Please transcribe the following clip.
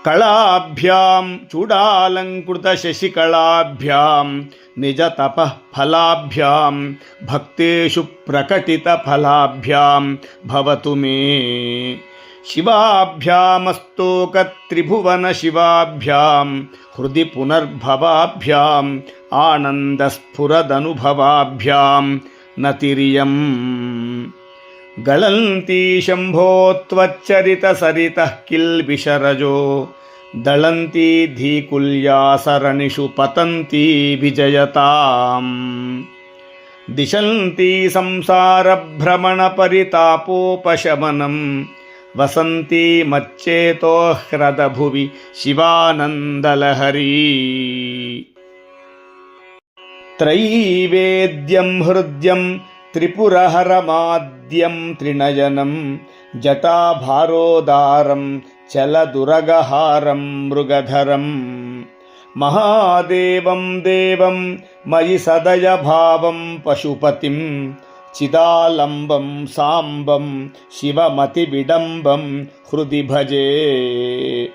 కళాభ్యాం చూడాలంకృత శశికళాభ్యాం నిజతపః ఫలాభ్యాం భక్తేషు ప్రకటిత ఫలాభ్యాం భవతు మే. శివాభ్యామస్తోక త్రిభువన శివాభ్యాం హృది పునర్భవాభ్యాం ఆనందస్ఫురదనుభవాభ్యాం నతిరియం. గళంతి శంభో త్వచ్చరిత సరితః కిల్బిషరజో దళంతి ధీకుల్యాసరణిషు పతంతి విజయతాం. దిశంతి సంసార భ్రమణ పరితాపోపశమనం వసంతి మచ్చేతో హ్రద భువి శివానందలహరీ. త్రైవేద్యం హృద్యం త్రిపురహరమాద్యం త్రినయనం జటాభారోదారం చలదురగహారం మృగధరం. మహాదేవం దేవం మయి సదయ భావం పశుపతిం చిదాలంబం సాంబం శివమతి విడంబం హృది భజే.